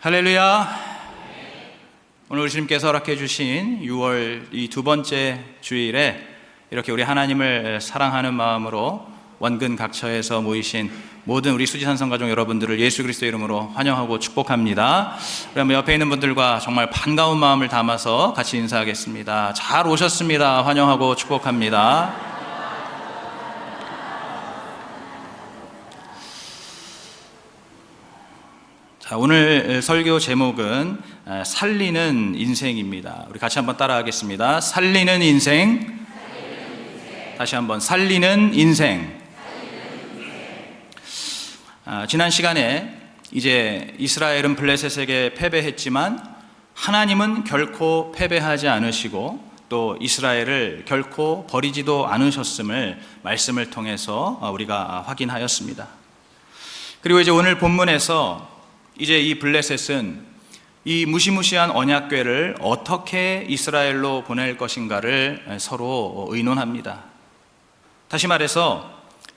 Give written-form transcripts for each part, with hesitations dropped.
할렐루야. 오늘 우리 주님께서 허락해 주신 6월 이 두 번째 주일에 이렇게 우리 하나님을 사랑하는 마음으로 원근 각처에서 모이신 모든 우리 수지산성 가족 여러분들을 예수 그리스도 이름으로 환영하고 축복합니다. 우리 한번 옆에 있는 분들과 정말 반가운 마음을 담아서 같이 인사하겠습니다. 잘 오셨습니다. 환영하고 축복합니다. 자, 오늘 설교 제목은 살리는 인생입니다. 우리 같이 한번 따라하겠습니다. 살리는 인생. 다시 한번 살리는 인생. 지난 시간에 이제 이스라엘은 블레셋에게 패배했지만 하나님은 결코 패배하지 않으시고 또 이스라엘을 결코 버리지도 않으셨음을 말씀을 통해서 우리가 확인하였습니다. 그리고 이제 오늘 본문에서 이제 이 블레셋은 이 무시무시한 언약궤를 어떻게 이스라엘로 보낼 것인가를 서로 의논합니다. 다시 말해서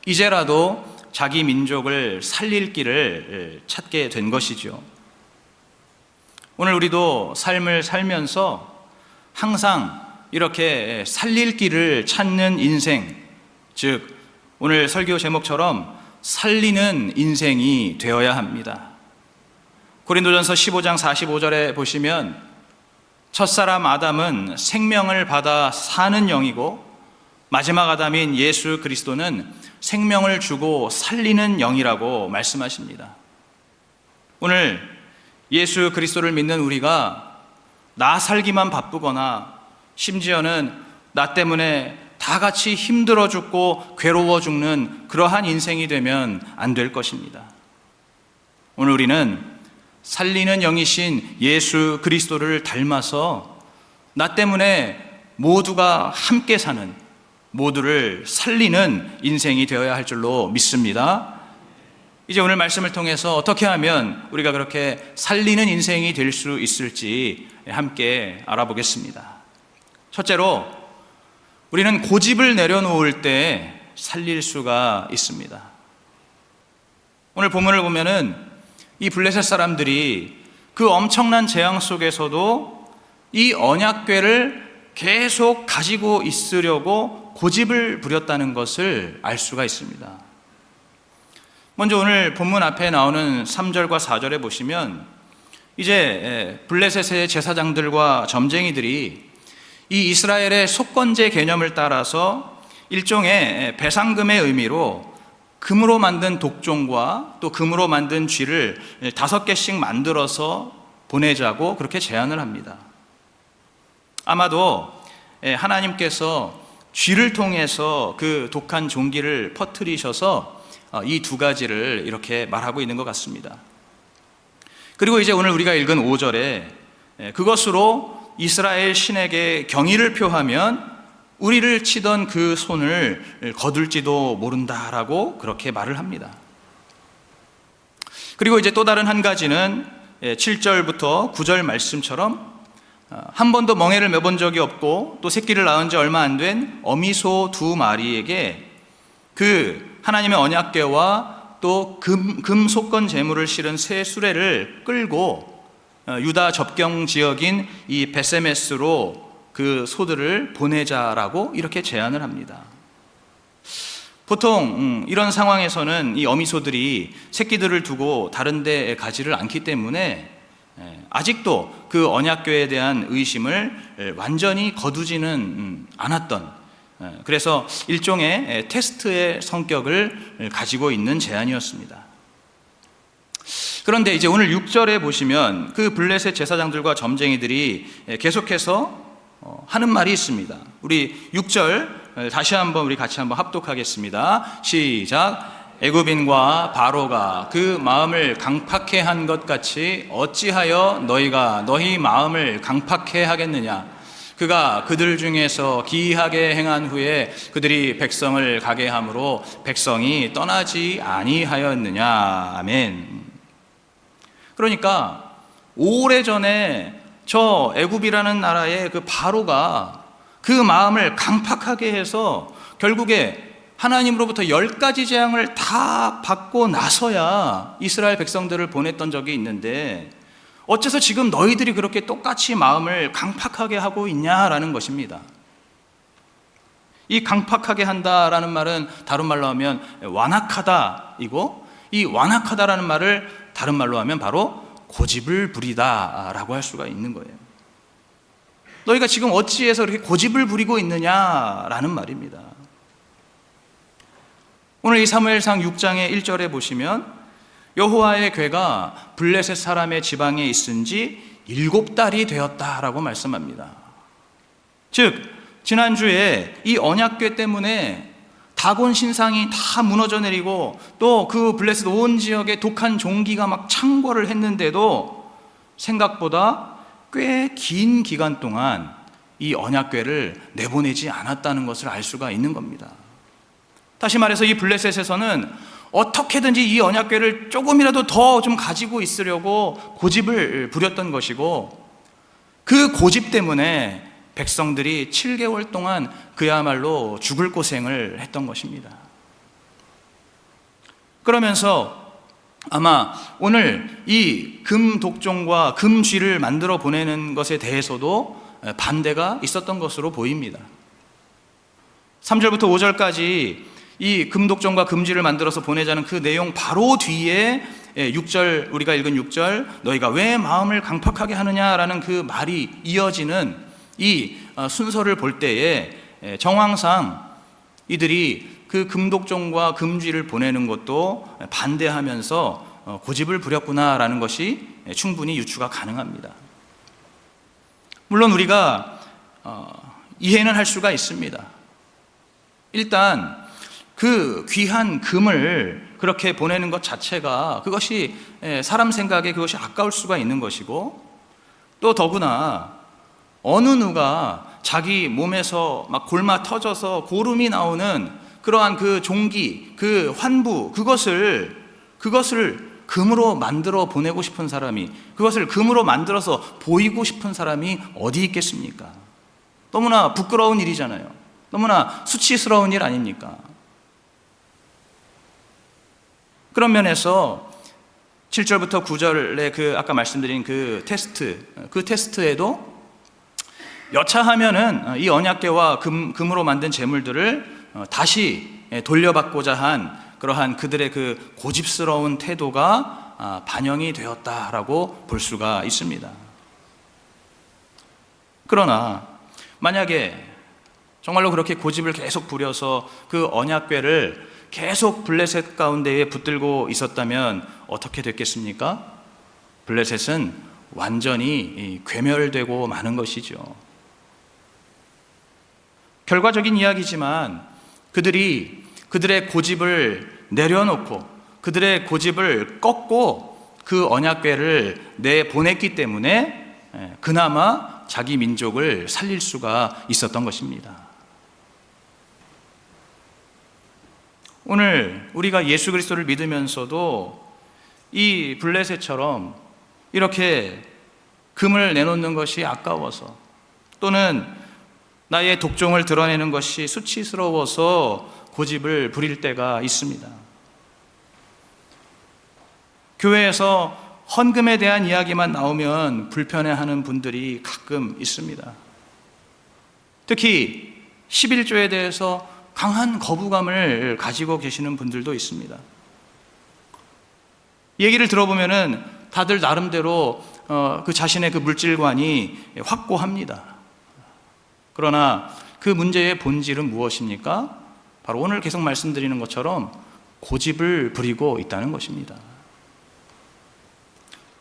이제라도 자기 민족을 살릴 길을 찾게 된 것이죠. 오늘 우리도 삶을 살면서 항상 이렇게 살릴 길을 찾는 인생, 즉 오늘 설교 제목처럼 살리는 인생이 되어야 합니다. 고린도전서 15장 45절에 보시면 첫사람 아담은 생명을 받아 사는 영이고 마지막 아담인 예수 그리스도는 생명을 주고 살리는 영이라고 말씀하십니다. 오늘 예수 그리스도를 믿는 우리가 나 살기만 바쁘거나 심지어는 나 때문에 다 같이 힘들어 죽고 괴로워 죽는 그러한 인생이 되면 안 될 것입니다. 오늘 우리는 살리는 영이신 예수 그리스도를 닮아서 나 때문에 모두가 함께 사는, 모두를 살리는 인생이 되어야 할 줄로 믿습니다. 이제 오늘 말씀을 통해서 어떻게 하면 우리가 그렇게 살리는 인생이 될 수 있을지 함께 알아보겠습니다. 첫째로, 우리는 고집을 내려놓을 때 살릴 수가 있습니다. 오늘 본문을 보면은 이 블레셋 사람들이 그 엄청난 재앙 속에서도 이 언약궤를 계속 가지고 있으려고 고집을 부렸다는 것을 알 수가 있습니다. 먼저 오늘 본문 앞에 나오는 3절과 4절에 보시면 이제 블레셋의 제사장들과 점쟁이들이 이 이스라엘의 속건제 개념을 따라서 일종의 배상금의 의미로 금으로 만든 독종과 또 금으로 만든 쥐를 5개씩 만들어서 보내자고 그렇게 제안을 합니다. 아마도 하나님께서 쥐를 통해서 그 독한 종기를 퍼뜨리셔서 이 두 가지를 이렇게 말하고 있는 것 같습니다. 그리고 이제 오늘 우리가 읽은 5절에 그것으로 이스라엘 신에게 경의를 표하면 우리를 치던 그 손을 거둘지도 모른다라고 그렇게 말을 합니다. 그리고 이제 또 다른 한 가지는 7절부터 9절 말씀처럼 한 번도 멍에를 매본 적이 없고 또 새끼를 낳은 지 얼마 안 된 어미소 2마리에게 그 하나님의 언약궤와 또 금 속건 제물을 실은 새 수레를 끌고 유다 접경 지역인 이 베세메스로 그 소들을 보내자라고 이렇게 제안을 합니다. 보통 이런 상황에서는 이 어미소들이 새끼들을 두고 다른 데 가지를 않기 때문에 아직도 그 언약궤에 대한 의심을 완전히 거두지는 않았던, 그래서 일종의 테스트의 성격을 가지고 있는 제안이었습니다. 그런데 이제 오늘 6절에 보시면 그 블레셋 제사장들과 점쟁이들이 계속해서 하는 말이 있습니다. 우리 6절 다시 한번 우리 같이 한번 합독하겠습니다. 시작. 애굽인과 바로가 그 마음을 강팍해 한 것 같이 어찌하여 너희가 너희 마음을 강팍해 하겠느냐. 그가 그들 중에서 기이하게 행한 후에 그들이 백성을 가게 함으로 백성이 떠나지 아니하였느냐. 아멘. 그러니까 오래전에 저 애굽이라는 나라의 그 바로가 그 마음을 강팍하게 해서 결국에 하나님으로부터 10가지 재앙을 다 받고 나서야 이스라엘 백성들을 보냈던 적이 있는데 어째서 지금 너희들이 그렇게 똑같이 마음을 강팍하게 하고 있냐라는 것입니다. 이 강팍하게 한다라는 말은 다른 말로 하면 완악하다이고, 이 완악하다라는 말을 다른 말로 하면 바로 고집을 부리다라고 할 수가 있는 거예요. 너희가 지금 어찌해서 이렇게 고집을 부리고 있느냐라는 말입니다. 오늘 이 사무엘상 6장의 1절에 보시면 여호와의 궤가 블레셋 사람의 지방에 있은 지 7달이 되었다라고 말씀합니다. 즉 지난주에 이 언약궤 때문에 다곤 신상이 다 무너져 내리고 또 그 블레셋 온 지역에 독한 종기가 막 창궐을 했는데도 생각보다 꽤 긴 기간 동안 이 언약궤를 내보내지 않았다는 것을 알 수가 있는 겁니다. 다시 말해서 이 블레셋에서는 어떻게든지 이 언약궤를 조금이라도 더 좀 가지고 있으려고 고집을 부렸던 것이고, 그 고집 때문에 백성들이 7개월 동안 그야말로 죽을 고생을 했던 것입니다. 그러면서 아마 오늘 이 금독종과 금쥐를 만들어 보내는 것에 대해서도 반대가 있었던 것으로 보입니다. 3절부터 5절까지 이 금독종과 금쥐를 만들어서 보내자는 그 내용 바로 뒤에 6절, 우리가 읽은 6절, 너희가 왜 마음을 강팍하게 하느냐라는 그 말이 이어지는 이 순서를 볼 때에 정황상 이들이 그 금독종과 금쥐를 보내는 것도 반대하면서 고집을 부렸구나라는 것이 충분히 유추가 가능합니다. 물론 우리가 이해는 할 수가 있습니다. 일단 그 귀한 금을 그렇게 보내는 것 자체가 그것이 사람 생각에 그것이 아까울 수가 있는 것이고, 또 더구나 어느 누가 자기 몸에서 막 골마 터져서 고름이 나오는 그러한 그 종기, 그 환부, 그것을 금으로 만들어 보내고 싶은 사람이, 그것을 금으로 만들어서 보이고 싶은 사람이 어디 있겠습니까? 너무나 부끄러운 일이잖아요. 너무나 수치스러운 일 아닙니까? 그런 면에서 7절부터 9절의 그 아까 말씀드린 그 테스트에도 여차하면은 이 언약궤와 금으로 만든 제물들을 다시 돌려받고자 한 그러한 그들의 그 고집스러운 태도가 반영이 되었다라고 볼 수가 있습니다. 그러나 만약에 정말로 그렇게 고집을 계속 부려서 그 언약궤를 계속 블레셋 가운데에 붙들고 있었다면 어떻게 됐겠습니까? 블레셋은 완전히 괴멸되고 마는 것이죠. 결과적인 이야기지만 그들의 고집을 내려놓고 그들의 고집을 꺾고 그 언약궤를 내보냈기 때문에 그나마 자기 민족을 살릴 수가 있었던 것입니다. 오늘 우리가 예수 그리스도를 믿으면서도 이 블레셋처럼 이렇게 금을 내놓는 것이 아까워서, 또는 나의 독종을 드러내는 것이 수치스러워서 고집을 부릴 때가 있습니다. 교회에서 헌금에 대한 이야기만 나오면 불편해하는 분들이 가끔 있습니다. 특히 11조에 대해서 강한 거부감을 가지고 계시는 분들도 있습니다. 얘기를 들어보면은 다들 나름대로 그 자신의 그 물질관이 확고합니다. 그러나 그 문제의 본질은 무엇입니까? 바로 오늘 계속 말씀드리는 것처럼 고집을 부리고 있다는 것입니다.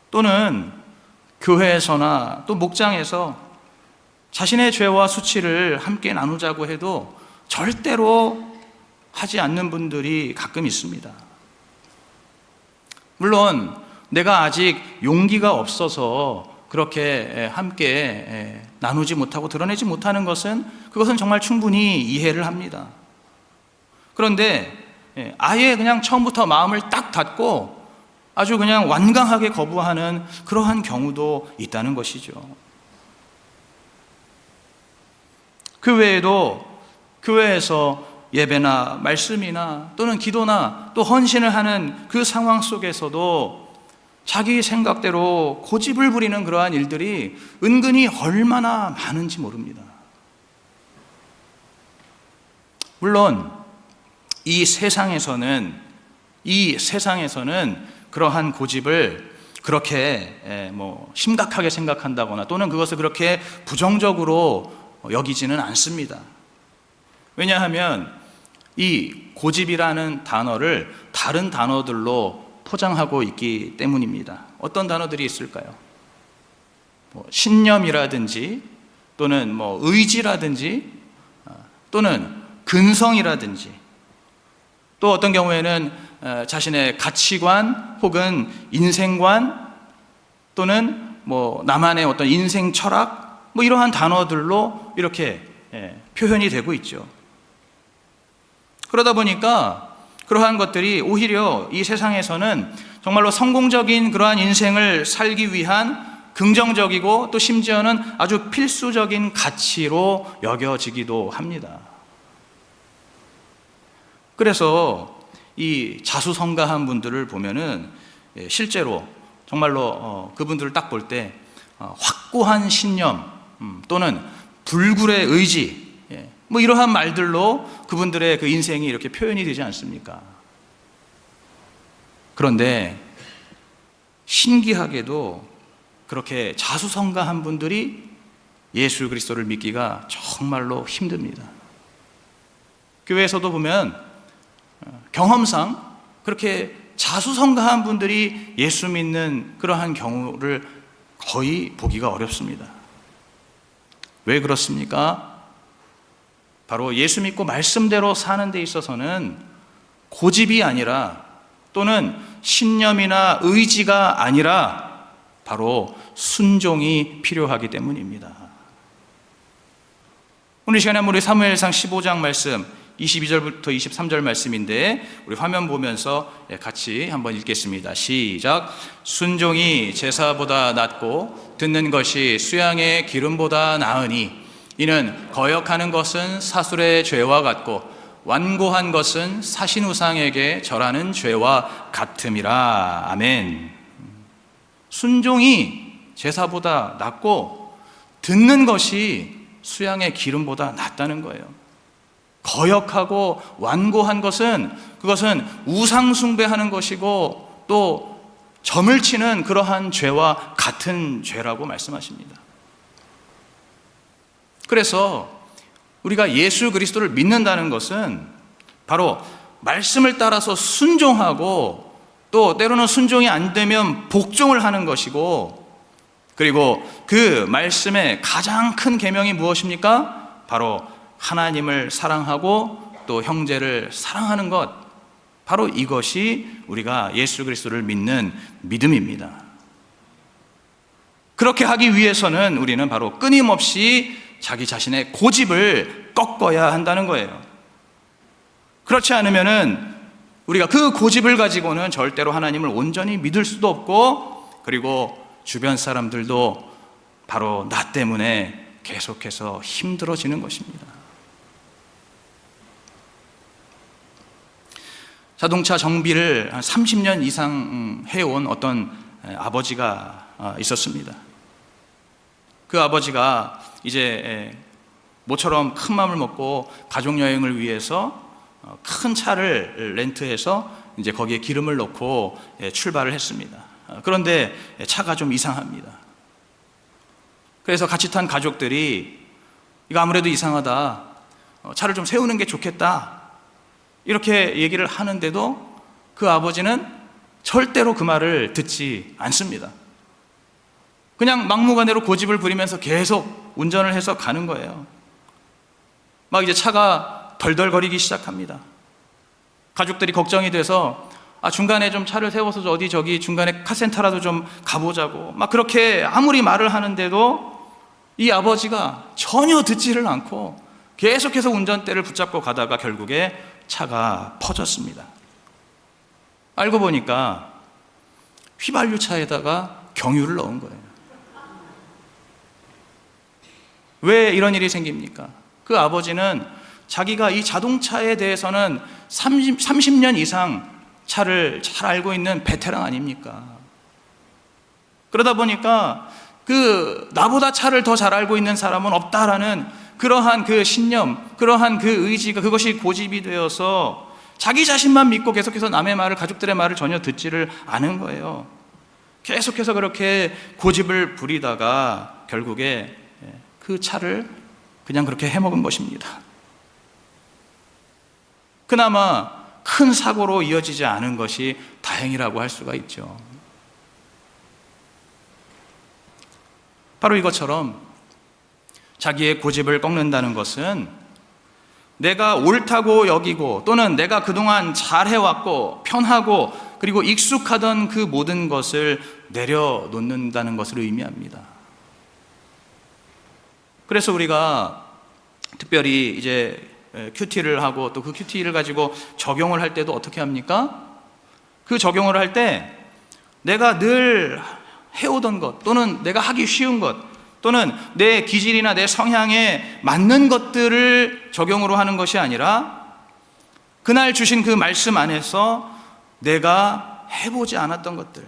또는 교회에서나 또 목장에서 자신의 죄와 수치를 함께 나누자고 해도 절대로 하지 않는 분들이 가끔 있습니다. 물론 내가 아직 용기가 없어서 그렇게 함께 나누지 못하고 드러내지 못하는 그것은 정말 충분히 이해를 합니다. 그런데 아예 그냥 처음부터 마음을 딱 닫고 아주 그냥 완강하게 거부하는 그러한 경우도 있다는 것이죠. 그 외에도 교회에서 예배나 말씀이나 또는 기도나 또 헌신을 하는 그 상황 속에서도 자기 생각대로 고집을 부리는 그러한 일들이 은근히 얼마나 많은지 모릅니다. 물론 이 세상에서는 그러한 고집을 그렇게 심각하게 생각한다거나 또는 그것을 그렇게 부정적으로 여기지는 않습니다. 왜냐하면 이 고집이라는 단어를 다른 단어들로 포장하고 있기 때문입니다. 어떤 단어들이 있을까요? 신념이라든지 또는 의지라든지 또는 근성이라든지 또 어떤 경우에는 자신의 가치관 혹은 인생관 또는 나만의 어떤 인생 철학 이러한 단어들로 이렇게 표현이 되고 있죠. 그러다 보니까 그러한 것들이 오히려 이 세상에서는 정말로 성공적인 그러한 인생을 살기 위한 긍정적이고 또 심지어는 아주 필수적인 가치로 여겨지기도 합니다. 그래서 이 자수성가한 분들을 보면은 실제로 정말로 그분들을 딱 볼 때 확고한 신념 또는 불굴의 의지 이러한 말들로 그분들의 그 인생이 이렇게 표현이 되지 않습니까? 그런데 신기하게도 그렇게 자수성가한 분들이 예수 그리스도를 믿기가 정말로 힘듭니다. 교회에서도 보면 경험상 그렇게 자수성가한 분들이 예수 믿는 그러한 경우를 거의 보기가 어렵습니다. 왜 그렇습니까? 바로 예수 믿고 말씀대로 사는 데 있어서는 고집이 아니라 또는 신념이나 의지가 아니라 바로 순종이 필요하기 때문입니다. 오늘 시간에 우리 사무엘상 15장 말씀 22절부터 23절 말씀인데 우리 화면 보면서 같이 한번 읽겠습니다. 시작. 순종이 제사보다 낫고 듣는 것이 수양의 기름보다 나으니 이는 거역하는 것은 사술의 죄와 같고 완고한 것은 사신우상에게 절하는 죄와 같음이라. 아멘. 순종이 제사보다 낫고 듣는 것이 수양의 기름보다 낫다는 거예요. 거역하고 완고한 것은 그것은 우상 숭배하는 것이고 또 점을 치는 그러한 죄와 같은 죄라고 말씀하십니다. 그래서 우리가 예수 그리스도를 믿는다는 것은 바로 말씀을 따라서 순종하고 또 때로는 순종이 안 되면 복종을 하는 것이고 그리고 그 말씀의 가장 큰 계명이 무엇입니까? 바로 하나님을 사랑하고 또 형제를 사랑하는 것, 바로 이것이 우리가 예수 그리스도를 믿는 믿음입니다. 그렇게 하기 위해서는 우리는 바로 끊임없이 자기 자신의 고집을 꺾어야 한다는 거예요. 그렇지 않으면은 우리가 그 고집을 가지고는 절대로 하나님을 온전히 믿을 수도 없고 그리고 주변 사람들도 바로 나 때문에 계속해서 힘들어지는 것입니다. 자동차 정비를 한 30년 이상 해온 어떤 아버지가 있었습니다. 그 아버지가 이제 모처럼 큰 마음을 먹고 가족여행을 위해서 큰 차를 렌트해서 이제 거기에 기름을 넣고 출발을 했습니다. 그런데 차가 좀 이상합니다. 그래서 같이 탄 가족들이 이거 아무래도 이상하다. 차를 좀 세우는 게 좋겠다. 이렇게 얘기를 하는데도 그 아버지는 절대로 그 말을 듣지 않습니다. 그냥 막무가내로 고집을 부리면서 계속 운전을 해서 가는 거예요. 막 이제 차가 덜덜거리기 시작합니다. 가족들이 걱정이 돼서 중간에 좀 차를 세워서 어디 저기 중간에 카센터라도 좀 가보자고 막 그렇게 아무리 말을 하는데도 이 아버지가 전혀 듣지를 않고 계속해서 운전대를 붙잡고 가다가 결국에 차가 퍼졌습니다. 알고 보니까 휘발유차에다가 경유를 넣은 거예요. 왜 이런 일이 생깁니까? 그 아버지는 자기가 이 자동차에 대해서는 30년 이상 차를 잘 알고 있는 베테랑 아닙니까? 그러다 보니까 그 나보다 차를 더 잘 알고 있는 사람은 없다라는 그러한 그 신념, 그러한 그 의지가, 그것이 고집이 되어서 자기 자신만 믿고 계속해서 남의 말을, 가족들의 말을 전혀 듣지를 않은 거예요. 계속해서 그렇게 고집을 부리다가 결국에 그 차를 그냥 그렇게 해먹은 것입니다. 그나마 큰 사고로 이어지지 않은 것이 다행이라고 할 수가 있죠. 바로 이것처럼 자기의 고집을 꺾는다는 것은 내가 옳다고 여기고 또는 내가 그동안 잘해왔고 편하고 그리고 익숙하던 그 모든 것을 내려놓는다는 것을 의미합니다. 그래서 우리가 특별히 이제 큐티를 하고 또 그 큐티를 가지고 적용을 할 때도 어떻게 합니까? 그 적용을 할 때 내가 늘 해오던 것 또는 내가 하기 쉬운 것 또는 내 기질이나 내 성향에 맞는 것들을 적용으로 하는 것이 아니라 그날 주신 그 말씀 안에서 내가 해보지 않았던 것들,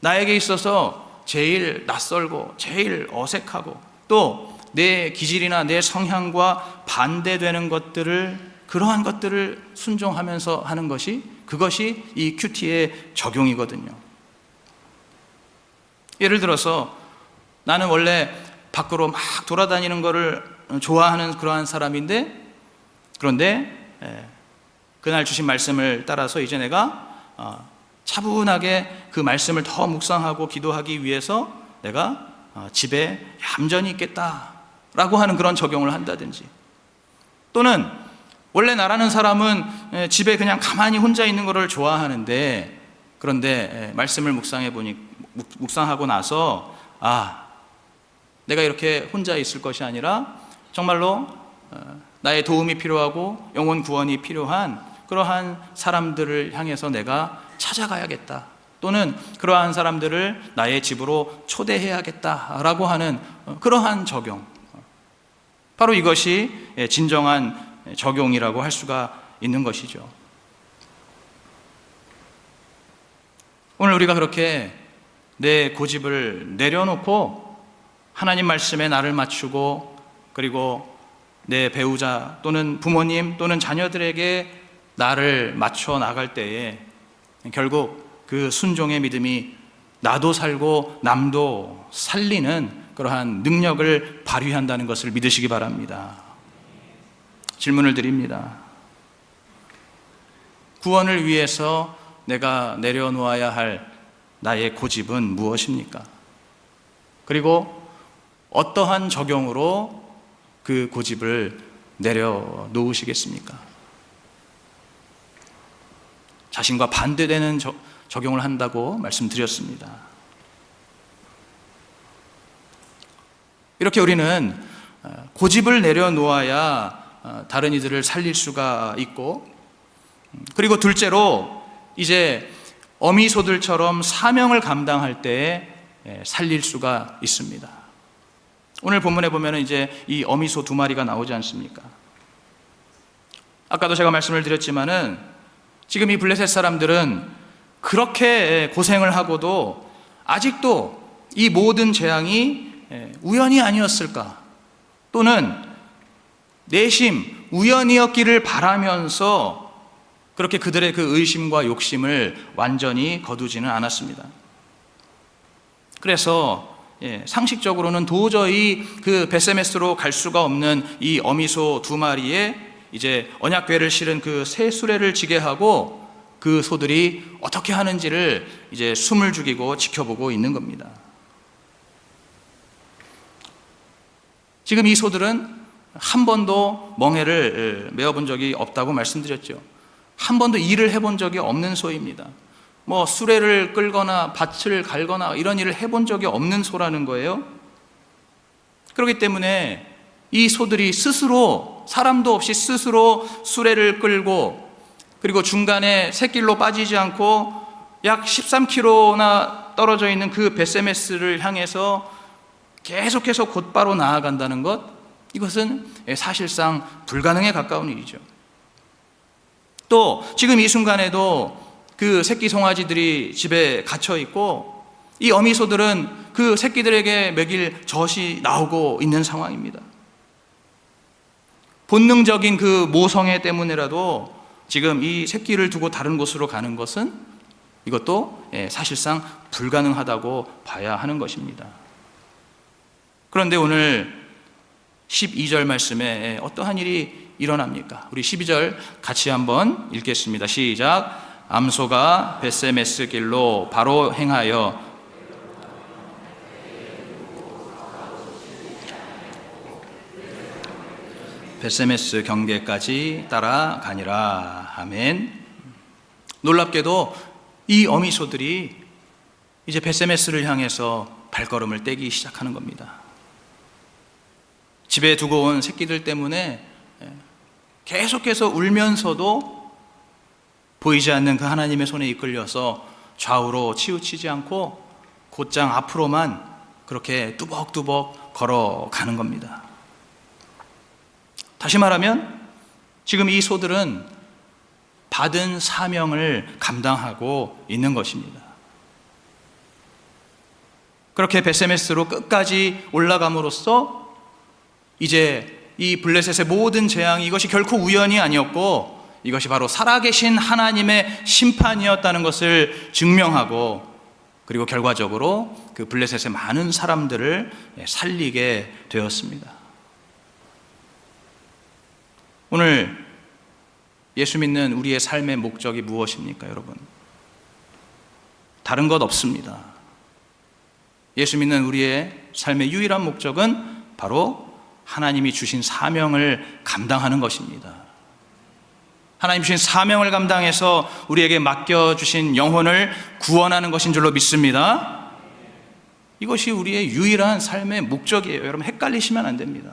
나에게 있어서 제일 낯설고 제일 어색하고 또 내 기질이나 내 성향과 반대되는 것들을, 그러한 것들을 순종하면서 하는 것이, 그것이 이 큐티의 적용이거든요. 예를 들어서 나는 원래 밖으로 막 돌아다니는 것을 좋아하는 그러한 사람인데, 그런데 그날 주신 말씀을 따라서 이제 내가 차분하게 그 말씀을 더 묵상하고 기도하기 위해서 내가 집에 얌전히 있겠다라고 하는 그런 적용을 한다든지, 또는 원래 나라는 사람은 집에 그냥 가만히 혼자 있는 것을 좋아하는데, 그런데 말씀을 묵상하고 나서 내가 이렇게 혼자 있을 것이 아니라 정말로 나의 도움이 필요하고 영혼 구원이 필요한 그러한 사람들을 향해서 내가 찾아가야겠다, 또는 그러한 사람들을 나의 집으로 초대해야겠다라고 하는 그러한 적용, 바로 이것이 진정한 적용이라고 할 수가 있는 것이죠. 오늘 우리가 그렇게 내 고집을 내려놓고 하나님 말씀에 나를 맞추고, 그리고 내 배우자 또는 부모님 또는 자녀들에게 나를 맞춰 나갈 때에 결국 그 순종의 믿음이 나도 살고 남도 살리는 그러한 능력을 발휘한다는 것을 믿으시기 바랍니다. 질문을 드립니다. 구원을 위해서 내가 내려놓아야 할 나의 고집은 무엇입니까? 그리고 어떠한 적용으로 그 고집을 내려놓으시겠습니까? 자신과 반대되는 적용을 한다고 말씀드렸습니다. 이렇게 우리는 고집을 내려놓아야 다른 이들을 살릴 수가 있고, 그리고 둘째로 이제 어미소들처럼 사명을 감당할 때 살릴 수가 있습니다. 오늘 본문에 보면 이제 이 어미소 2마리가 나오지 않습니까? 아까도 제가 말씀을 드렸지만은 지금 이 블레셋 사람들은 그렇게 고생을 하고도 아직도 이 모든 재앙이 우연이 아니었을까, 또는 내심 우연이었기를 바라면서 그렇게 그들의 그 의심과 욕심을 완전히 거두지는 않았습니다. 그래서 상식적으로는 도저히 그 벳세메스로 갈 수가 없는 이 어미소 2마리에 이제 언약궤를 실은 그 새 수레를 지게 하고 그 소들이 어떻게 하는지를 이제 숨을 죽이고 지켜보고 있는 겁니다. 지금 이 소들은 한 번도 멍에를 메어본 적이 없다고 말씀드렸죠. 한 번도 일을 해본 적이 없는 소입니다. 뭐 수레를 끌거나 밭을 갈거나 이런 일을 해본 적이 없는 소라는 거예요. 그렇기 때문에 이 소들이 스스로, 사람도 없이 스스로 수레를 끌고, 그리고 중간에 샛길로 빠지지 않고 약 13km나 떨어져 있는 그 벳세메스를 향해서 계속해서 곧바로 나아간다는 것, 이것은 사실상 불가능에 가까운 일이죠. 또 지금 이 순간에도 그 새끼 송아지들이 집에 갇혀 있고 이 어미소들은 그 새끼들에게 먹일 젖이 나오고 있는 상황입니다. 본능적인 그 모성애 때문에라도 지금 이 새끼를 두고 다른 곳으로 가는 것은 이것도 사실상 불가능하다고 봐야 하는 것입니다. 그런데 오늘 12절 말씀에 어떠한 일이 일어납니까? 우리 12절 같이 한번 읽겠습니다. 시작. 암소가 벳세메스 길로 바로 행하여 벳세메스 경계까지 따라가니라. 아멘. 놀랍게도 이 어미소들이 이제 벳세메스를 향해서 발걸음을 떼기 시작하는 겁니다. 집에 두고 온 새끼들 때문에 계속해서 울면서도 보이지 않는 그 하나님의 손에 이끌려서 좌우로 치우치지 않고 곧장 앞으로만 그렇게 뚜벅뚜벅 걸어가는 겁니다. 다시 말하면 지금 이 소들은 받은 사명을 감당하고 있는 것입니다. 그렇게 벳세메스로 끝까지 올라감으로써 이제 이 블레셋의 모든 재앙이 이것이 결코 우연이 아니었고 이것이 바로 살아계신 하나님의 심판이었다는 것을 증명하고, 그리고 결과적으로 그 블레셋의 많은 사람들을 살리게 되었습니다. 오늘 예수 믿는 우리의 삶의 목적이 무엇입니까, 여러분? 다른 것 없습니다. 예수 믿는 우리의 삶의 유일한 목적은 바로 하나님이 주신 사명을 감당하는 것입니다. 하나님 주신 사명을 감당해서 우리에게 맡겨주신 영혼을 구원하는 것인 줄로 믿습니다. 이것이 우리의 유일한 삶의 목적이에요. 여러분, 헷갈리시면 안 됩니다.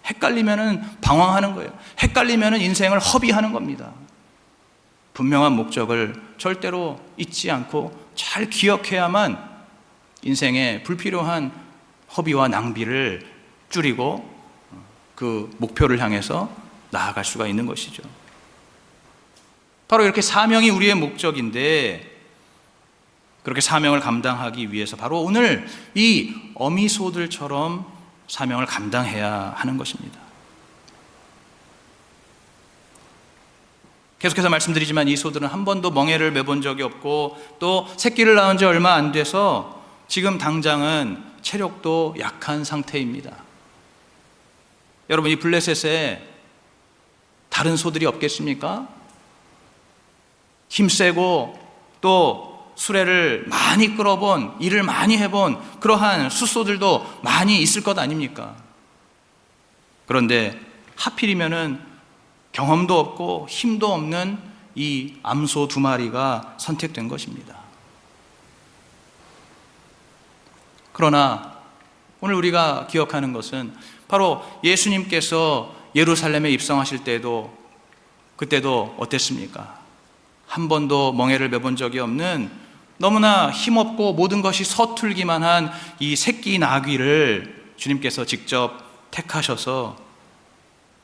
헷갈리면은 방황하는 거예요. 헷갈리면은 인생을 허비하는 겁니다. 분명한 목적을 절대로 잊지 않고 잘 기억해야만 인생의 불필요한 허비와 낭비를 줄이고 그 목표를 향해서 나아갈 수가 있는 것이죠. 바로 이렇게 사명이 우리의 목적인데, 그렇게 사명을 감당하기 위해서 바로 오늘 이 어미소들처럼 사명을 감당해야 하는 것입니다. 계속해서 말씀드리지만 이 소들은 한 번도 멍에를 매본 적이 없고 또 새끼를 낳은 지 얼마 안 돼서 지금 당장은 체력도 약한 상태입니다. 여러분, 이 블레셋에 다른 소들이 없겠습니까? 힘세고 또 수레를 많이 끌어본, 일을 많이 해본 그러한 숫소들도 많이 있을 것 아닙니까? 그런데 하필이면은 경험도 없고 힘도 없는 이 암소 2마리가 선택된 것입니다. 그러나 오늘 우리가 기억하는 것은 바로 예수님께서 예루살렘에 입성하실 때도 그때도 어땠습니까? 한 번도 멍에를 매본 적이 없는 너무나 힘없고 모든 것이 서툴기만 한 이 새끼 나귀를 주님께서 직접 택하셔서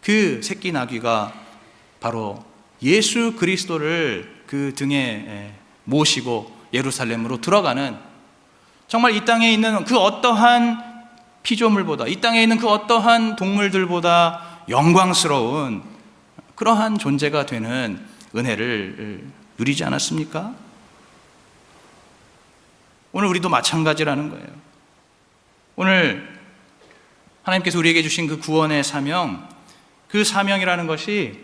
그 새끼 나귀가 바로 예수 그리스도를 그 등에 모시고 예루살렘으로 들어가는, 정말 이 땅에 있는 그 어떠한 피조물보다, 이 땅에 있는 그 어떠한 동물들보다 영광스러운 그러한 존재가 되는 은혜를 누리지 않았습니까? 오늘 우리도 마찬가지라는 거예요. 오늘 하나님께서 우리에게 주신 그 구원의 사명, 그 사명이라는 것이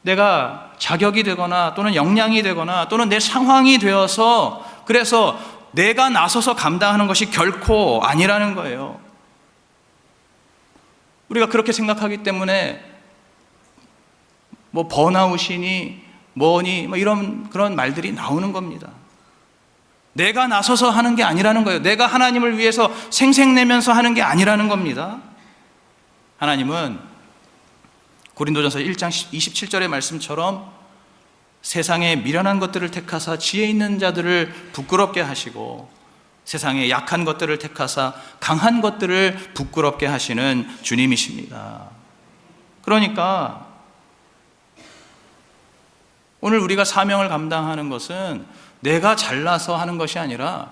내가 자격이 되거나 또는 역량이 되거나 또는 내 상황이 되어서 그래서 내가 나서서 감당하는 것이 결코 아니라는 거예요. 우리가 그렇게 생각하기 때문에 뭐 번아웃이니 뭐니 뭐 이런 그런 말들이 나오는 겁니다. 내가 나서서 하는 게 아니라는 거예요. 내가 하나님을 위해서 생색내면서 하는 게 아니라는 겁니다. 하나님은 고린도전서 1장 27절의 말씀처럼 세상의 미련한 것들을 택하사 지혜 있는 자들을 부끄럽게 하시고 세상의 약한 것들을 택하사 강한 것들을 부끄럽게 하시는 주님이십니다. 그러니까 오늘 우리가 사명을 감당하는 것은 내가 잘나서 하는 것이 아니라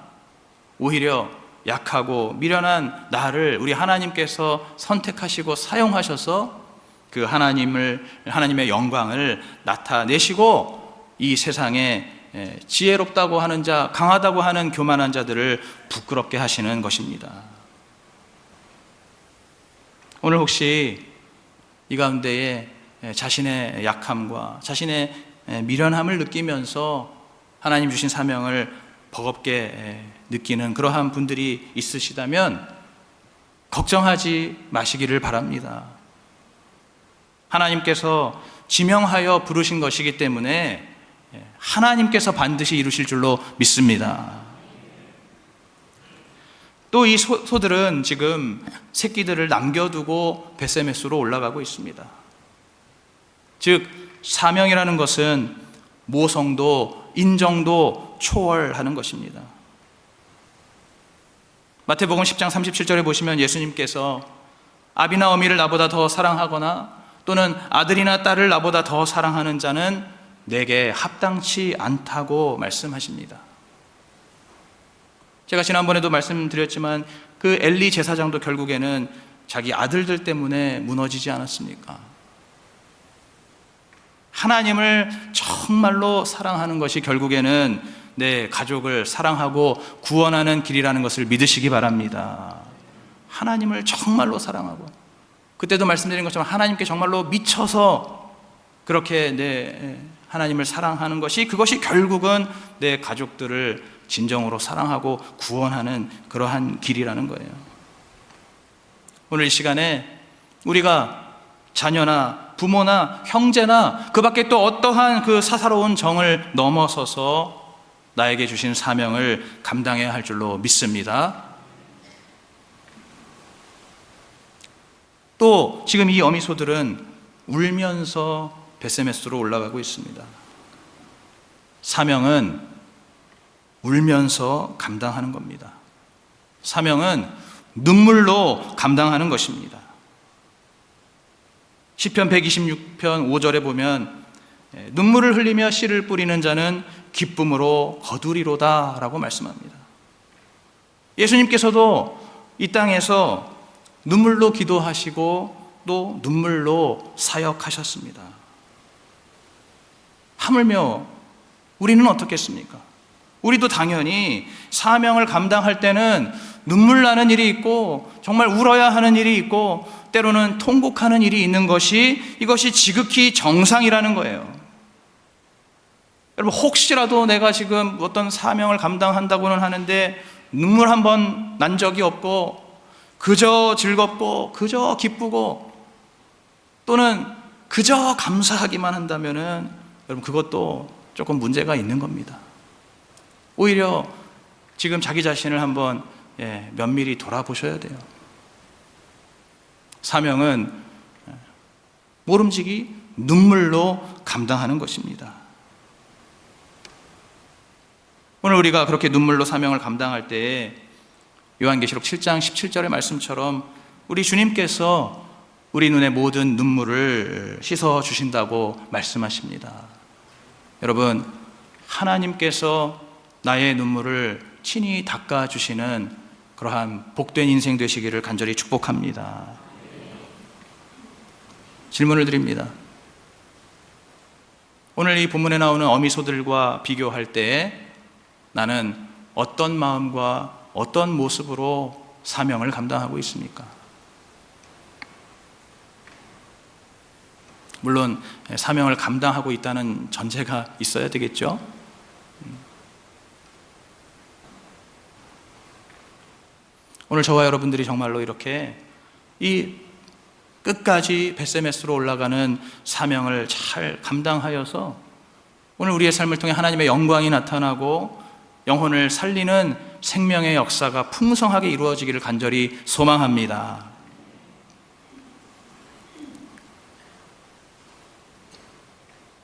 오히려 약하고 미련한 나를 우리 하나님께서 선택하시고 사용하셔서 그 하나님의 영광을 나타내시고 이 세상에 지혜롭다고 하는 자, 강하다고 하는 교만한 자들을 부끄럽게 하시는 것입니다. 오늘 혹시 이 가운데에 자신의 약함과 자신의 미련함을 느끼면서 하나님 주신 사명을 버겁게 느끼는 그러한 분들이 있으시다면 걱정하지 마시기를 바랍니다. 하나님께서 지명하여 부르신 것이기 때문에 하나님께서 반드시 이루실 줄로 믿습니다. 또 이 소들은 지금 새끼들을 남겨두고 벳세메스로 올라가고 있습니다. 즉 사명이라는 것은 모성도 인정도 초월하는 것입니다. 마태복음 10장 37절에 보시면 예수님께서 아비나 어미를 나보다 더 사랑하거나 또는 아들이나 딸을 나보다 더 사랑하는 자는 내게 합당치 않다고 말씀하십니다. 제가 지난번에도 말씀드렸지만 그 엘리 제사장도 결국에는 자기 아들들 때문에 무너지지 않았습니까? 하나님을 정말로 사랑하는 것이 결국에는 내 가족을 사랑하고 구원하는 길이라는 것을 믿으시기 바랍니다. 하나님을 정말로 사랑하고, 그때도 말씀드린 것처럼 하나님께 정말로 미쳐서 그렇게 내 하나님을 사랑하는 것이, 그것이 결국은 내 가족들을 진정으로 사랑하고 구원하는 그러한 길이라는 거예요. 오늘 이 시간에 우리가 자녀나 부모나 형제나 그 밖에 또 어떠한 그 사사로운 정을 넘어서서 나에게 주신 사명을 감당해야 할 줄로 믿습니다. 또 지금 이 어미소들은 울면서 벳세메스로 올라가고 있습니다. 사명은 울면서 감당하는 겁니다. 사명은 눈물로 감당하는 것입니다. 시편 126편 5절에 보면 눈물을 흘리며 씨를 뿌리는 자는 기쁨으로 거두리로다 라고 말씀합니다. 예수님께서도 이 땅에서 눈물로 기도하시고 또 눈물로 사역하셨습니다. 하물며 우리는 어떻겠습니까? 우리도 당연히 사명을 감당할 때는 눈물 나는 일이 있고 정말 울어야 하는 일이 있고 때로는 통곡하는 일이 있는 것이, 이것이 지극히 정상이라는 거예요. 여러분, 혹시라도 내가 지금 어떤 사명을 감당한다고는 하는데 눈물 한 번 난 적이 없고 그저 즐겁고 그저 기쁘고 또는 그저 감사하기만 한다면은 여러분, 그것도 조금 문제가 있는 겁니다. 오히려 지금 자기 자신을 한번 면밀히 돌아보셔야 돼요. 사명은 모름지기 눈물로 감당하는 것입니다. 오늘 우리가 그렇게 눈물로 사명을 감당할 때에 요한계시록 7장 17절의 말씀처럼 우리 주님께서 우리 눈의 모든 눈물을 씻어 주신다고 말씀하십니다. 여러분, 하나님께서 나의 눈물을 친히 닦아주시는 그러한 복된 인생 되시기를 간절히 축복합니다. 질문을 드립니다. 오늘 이 본문에 나오는 어미소들과 비교할 때 나는 어떤 마음과 어떤 모습으로 사명을 감당하고 있습니까? 물론 사명을 감당하고 있다는 전제가 있어야 되겠죠. 오늘 저와 여러분들이 정말로 이렇게 이 끝까지 벳세메스로 올라가는 사명을 잘 감당하여서 오늘 우리의 삶을 통해 하나님의 영광이 나타나고 영혼을 살리는 생명의 역사가 풍성하게 이루어지기를 간절히 소망합니다.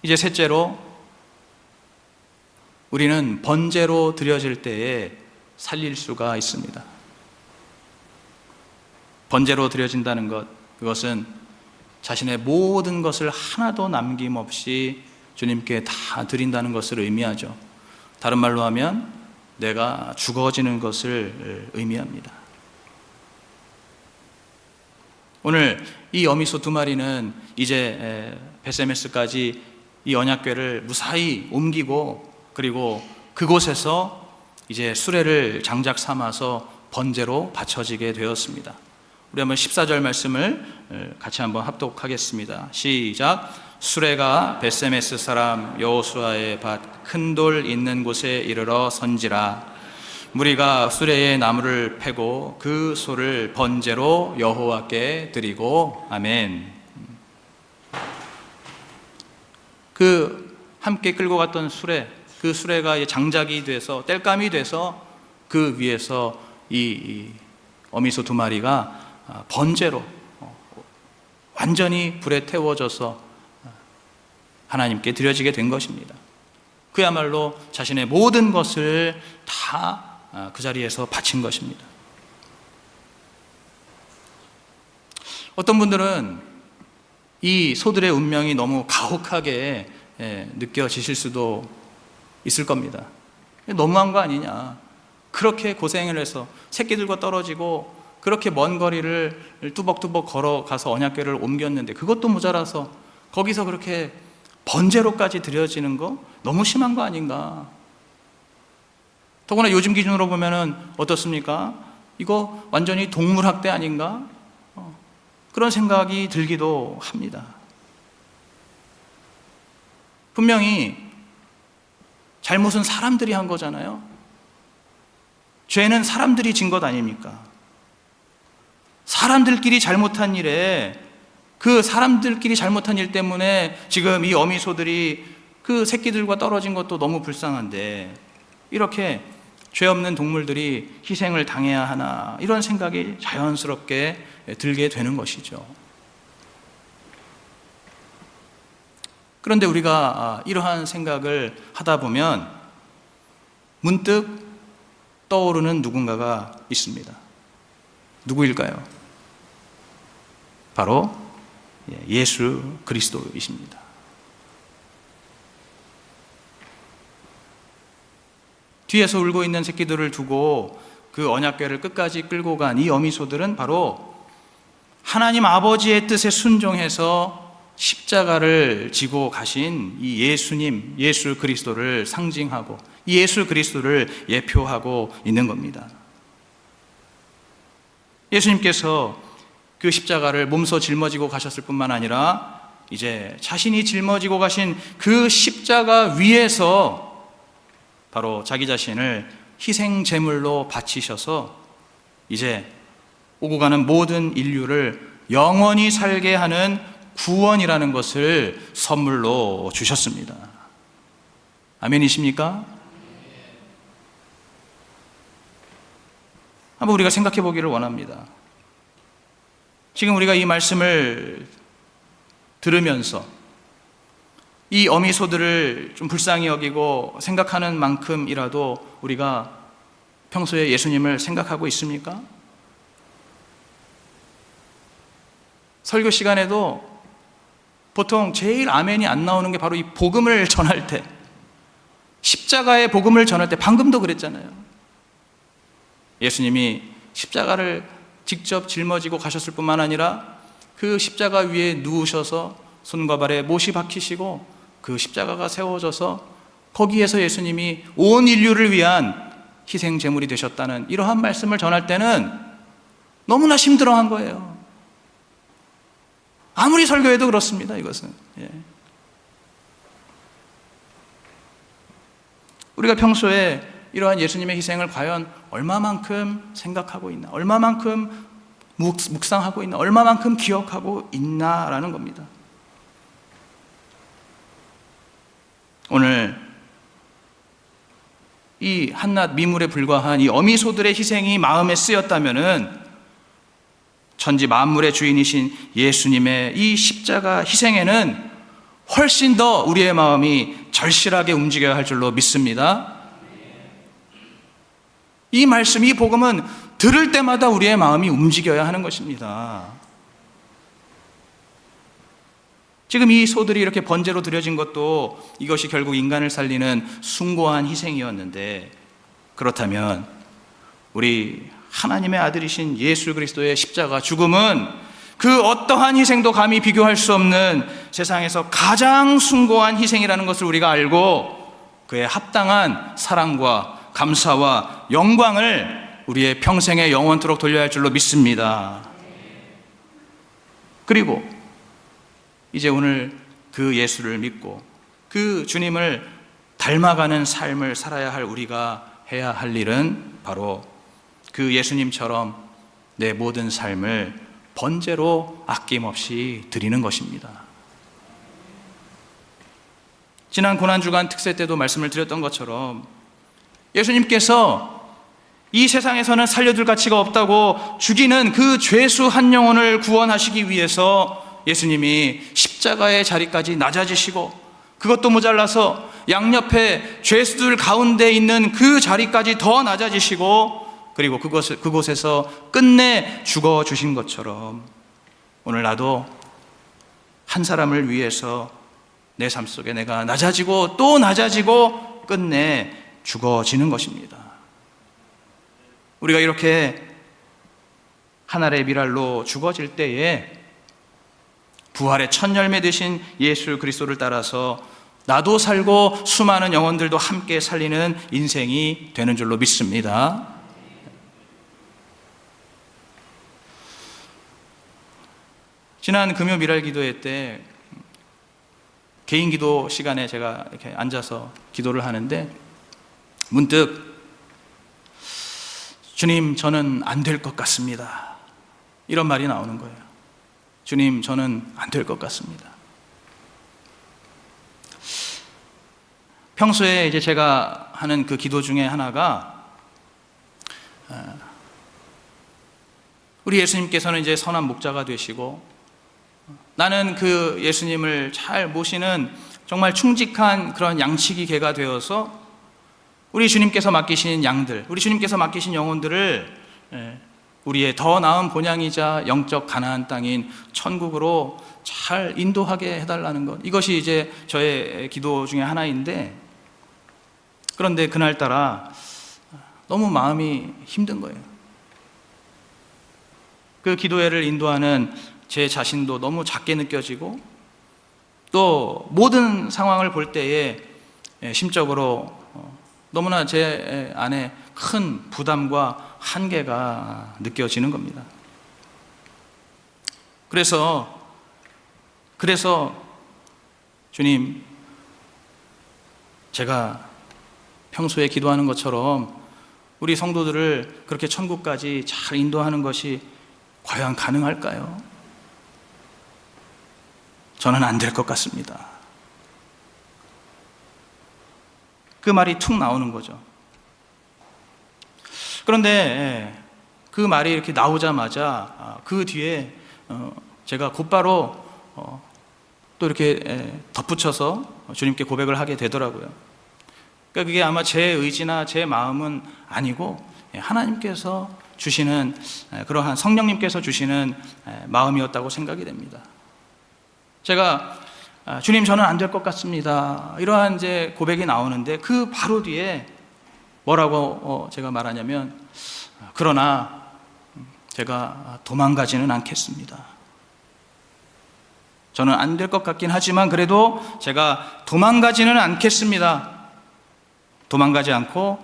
이제 셋째로, 우리는 번제로 드려질 때에 살릴 수가 있습니다. 번제로 드려진다는 것, 그것은 자신의 모든 것을 하나도 남김없이 주님께 다 드린다는 것을 의미하죠. 다른 말로 하면 내가 죽어지는 것을 의미합니다. 오늘 이 어미소 두 마리는 이제 벳세메스까지 이 언약궤를 무사히 옮기고, 그리고 그곳에서 이제 수레를 장작 삼아서 번제로 바쳐지게 되었습니다. 우리 한번 14절 말씀을 같이 한번 합독하겠습니다. 시작. 수레가 벳세메스 사람 여호수아의 밭 큰 돌 있는 곳에 이르러 선지라. 무리가 수레에 나무를 패고 그 소를 번제로 여호와께 드리고. 아멘. 그 함께 끌고 갔던 수레, 그 수레가 장작이 돼서, 땔감이 돼서 그 위에서 이 어미소 두 마리가 번제로 완전히 불에 태워져서 하나님께 드려지게 된 것입니다. 그야말로 자신의 모든 것을 다 그 자리에서 바친 것입니다. 어떤 분들은 이 소들의 운명이 너무 가혹하게 느껴지실 수도 있을 겁니다. 너무한 거 아니냐, 그렇게 고생을 해서 새끼들과 떨어지고 그렇게 먼 거리를 뚜벅뚜벅 걸어가서 언약궤를 옮겼는데 그것도 모자라서 거기서 그렇게 번제로까지 드려지는 거 너무 심한 거 아닌가. 더구나 요즘 기준으로 보면은 어떻습니까? 이거 완전히 동물학대 아닌가? 그런 생각이 들기도 합니다. 분명히 잘못은 사람들이 한 거잖아요. 죄는 사람들이 진 것 아닙니까? 사람들끼리 잘못한 일에, 그 사람들끼리 잘못한 일 때문에 지금 이 어미소들이 그 새끼들과 떨어진 것도 너무 불쌍한데 이렇게 죄 없는 동물들이 희생을 당해야 하나, 이런 생각이 자연스럽게 들게 되는 것이죠. 그런데 우리가 이러한 생각을 하다 보면 문득 떠오르는 누군가가 있습니다. 누구일까요? 바로 예수 그리스도이십니다. 뒤에서 울고 있는 새끼들을 두고 그 언약궤를 끝까지 끌고 간 이 어미소들은 바로 하나님 아버지의 뜻에 순종해서 십자가를 지고 가신 이 예수님, 예수 그리스도를 상징하고 이 예수 그리스도를 예표하고 있는 겁니다. 예수님께서 그 십자가를 몸소 짊어지고 가셨을 뿐만 아니라 이제 자신이 짊어지고 가신 그 십자가 위에서 바로 자기 자신을 희생 제물로 바치셔서 이제 오고 가는 모든 인류를 영원히 살게 하는 구원이라는 것을 선물로 주셨습니다. 아멘이십니까? 한번 우리가 생각해 보기를 원합니다. 지금 우리가 이 말씀을 들으면서 이 어미소들을 좀 불쌍히 여기고 생각하는 만큼이라도 우리가 평소에 예수님을 생각하고 있습니까? 설교 시간에도 보통 제일 아멘이 안 나오는 게 바로 이 복음을 전할 때, 십자가의 복음을 전할 때, 방금도 그랬잖아요. 예수님이 십자가를 직접 짊어지고 가셨을 뿐만 아니라 그 십자가 위에 누우셔서 손과 발에 못이 박히시고 그 십자가가 세워져서 거기에서 예수님이 온 인류를 위한 희생 제물이 되셨다는 이러한 말씀을 전할 때는 너무나 힘들어한 거예요. 아무리 설교해도 그렇습니다. 이것은 우리가 평소에 이러한 예수님의 희생을 과연 얼마만큼 생각하고 있나, 얼마만큼 묵상하고 있나, 얼마만큼 기억하고 있나라는 겁니다. 오늘 이 한낱 미물에 불과한 이 어미소들의 희생이 마음에 쓰였다면은 천지 만물의 주인이신 예수님의 이 십자가 희생에는 훨씬 더 우리의 마음이 절실하게 움직여야 할 줄로 믿습니다. 이 말씀, 이 복음은 들을 때마다 우리의 마음이 움직여야 하는 것입니다. 지금 이 소들이 이렇게 번제로 드려진 것도 이것이 결국 인간을 살리는 숭고한 희생이었는데, 그렇다면 우리 하나님의 아들이신 예수 그리스도의 십자가 죽음은 그 어떠한 희생도 감히 비교할 수 없는 세상에서 가장 숭고한 희생이라는 것을 우리가 알고 그의 합당한 사랑과 감사와 영광을 우리의 평생에 영원토록 돌려야 할 줄로 믿습니다. 그리고 이제 오늘 그 예수를 믿고 그 주님을 닮아가는 삶을 살아야 할 우리가 해야 할 일은 바로 그 예수님처럼 내 모든 삶을 번제로 아낌없이 드리는 것입니다. 지난 고난주간 특세 때도 말씀을 드렸던 것처럼 예수님께서 이 세상에서는 살려둘 가치가 없다고 죽이는 그 죄수 한 영혼을 구원하시기 위해서 예수님이 십자가의 자리까지 낮아지시고, 그것도 모자라서 양옆에 죄수들 가운데 있는 그 자리까지 더 낮아지시고, 그리고 그곳에서 끝내 죽어주신 것처럼 오늘 나도 한 사람을 위해서 내 삶 속에 내가 낮아지고 또 낮아지고 끝내 죽어지는 것입니다. 우리가 이렇게 하늘의 미랄로 죽어질 때에 부활의 첫 열매 되신 예수 그리스도를 따라서 나도 살고 수많은 영혼들도 함께 살리는 인생이 되는 줄로 믿습니다. 지난 금요 미랄 기도회 때 개인 기도 시간에 제가 이렇게 앉아서 기도를 하는데 문득 주님, 저는 안 될 것 같습니다. 이런 말이 나오는 거예요. 주님, 저는 안 될 것 같습니다. 평소에 이제 제가 하는 그 기도 중에 하나가, 우리 예수님께서는 이제 선한 목자가 되시고 나는 그 예수님을 잘 모시는 정말 충직한 그런 양치기 개가 되어서 우리 주님께서 맡기신 양들, 우리 주님께서 맡기신 영혼들을 우리의 더 나은 본향이자 영적 가나안 땅인 천국으로 잘 인도하게 해달라는 것, 이것이 이제 저의 기도 중에 하나인데, 그런데 그날따라 너무 마음이 힘든 거예요. 그 기도회를 인도하는 제 자신도 너무 작게 느껴지고, 또 모든 상황을 볼 때에 심적으로 너무나 제 안에 큰 부담과 한계가 느껴지는 겁니다. 그래서 주님, 제가 평소에 기도하는 것처럼 우리 성도들을 그렇게 천국까지 잘 인도하는 것이 과연 가능할까요? 저는 안 될 것 같습니다. 그 말이 툭 나오는 거죠. 그런데 그 말이 이렇게 나오자마자 그 뒤에 제가 곧바로 또 이렇게 덧붙여서 주님께 고백을 하게 되더라고요. 그러니까 그게 아마 제 의지나 제 마음은 아니고 하나님께서 주시는, 그러한 성령님께서 주시는 마음이었다고 생각이 됩니다. 제가 주님, 저는 안 될 것 같습니다, 이러한 이제 고백이 나오는데 그 바로 뒤에 뭐라고 제가 말하냐면, 그러나 제가 도망가지는 않겠습니다. 저는 안 될 것 같긴 하지만 그래도 제가 도망가지는 않겠습니다. 도망가지 않고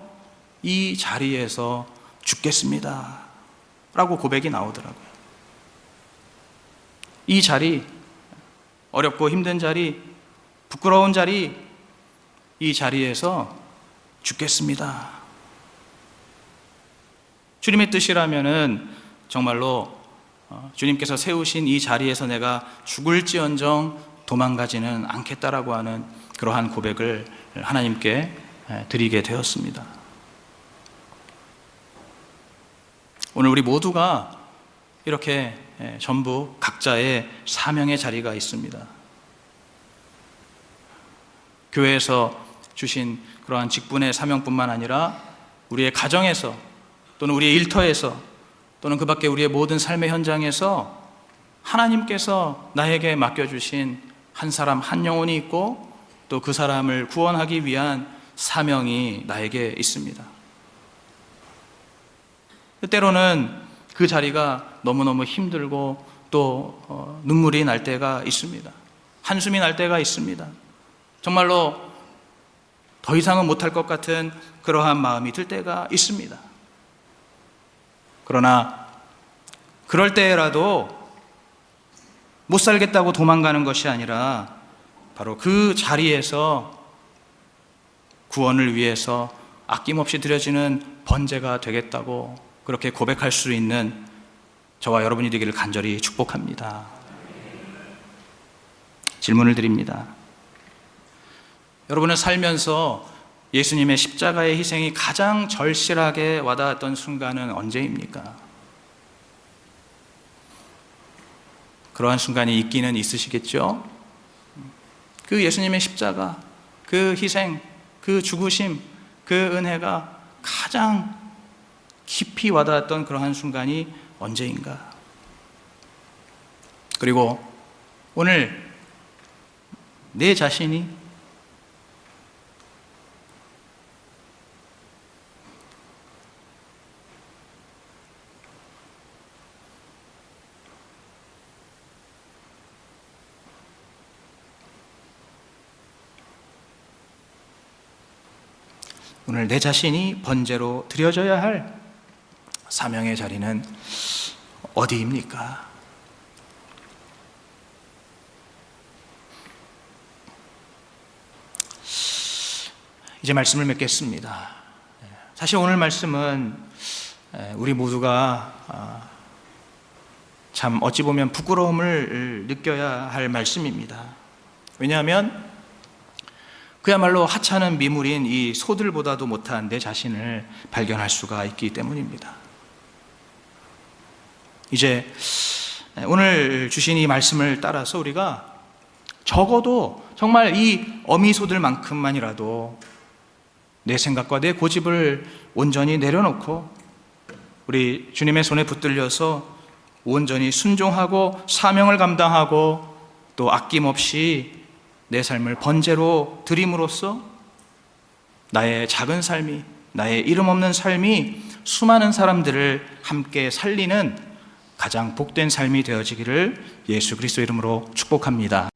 이 자리에서 죽겠습니다 라고 고백이 나오더라고요. 이 자리, 어렵고 힘든 자리, 부끄러운 자리, 이 자리에서 죽겠습니다. 주님의 뜻이라면은 정말로 주님께서 세우신 이 자리에서 내가 죽을지언정 도망가지는 않겠다라고 하는 그러한 고백을 하나님께 드리게 되었습니다. 오늘 우리 모두가 이렇게 전부 각자의 사명의 자리가 있습니다. 교회에서 주신 그러한 직분의 사명뿐만 아니라 우리의 가정에서, 또는 우리의 일터에서, 또는 그 밖에 우리의 모든 삶의 현장에서 하나님께서 나에게 맡겨주신 한 사람 한 영혼이 있고 또 그 사람을 구원하기 위한 사명이 나에게 있습니다. 때로는 그 자리가 너무너무 힘들고 또 눈물이 날 때가 있습니다. 한숨이 날 때가 있습니다. 정말로 더 이상은 못할 것 같은 그러한 마음이 들 때가 있습니다. 그러나 그럴 때라도 못 살겠다고 도망가는 것이 아니라 바로 그 자리에서 구원을 위해서 아낌없이 드려지는 번제가 되겠다고 그렇게 고백할 수 있는 저와 여러분이 되기를 간절히 축복합니다. 질문을 드립니다. 여러분은 살면서 예수님의 십자가의 희생이 가장 절실하게 와닿았던 순간은 언제입니까? 그러한 순간이 있기는 있으시겠죠? 그 예수님의 십자가, 그 희생, 그 죽으심, 그 은혜가 가장 깊이 와닿았던 그러한 순간이 언제인가? 그리고 오늘 내 자신이 오늘 내 자신이 번제로 드려져야 할 사명의 자리는 어디입니까? 이제 말씀을 맺겠습니다. 사실 오늘 말씀은 우리 모두가 참 어찌 보면 부끄러움을 느껴야 할 말씀입니다. 왜냐하면 그야말로 하찮은 미물인 이 소들보다도 못한 내 자신을 발견할 수가 있기 때문입니다. 이제 오늘 주신 이 말씀을 따라서 우리가 적어도 정말 이 어미소들만큼만이라도 내 생각과 내 고집을 온전히 내려놓고 우리 주님의 손에 붙들려서 온전히 순종하고 사명을 감당하고 또 아낌없이 내 삶을 번제로 드림으로써 나의 작은 삶이, 나의 이름 없는 삶이 수많은 사람들을 함께 살리는 가장 복된 삶이 되어지기를 예수 그리스도 이름으로 축복합니다.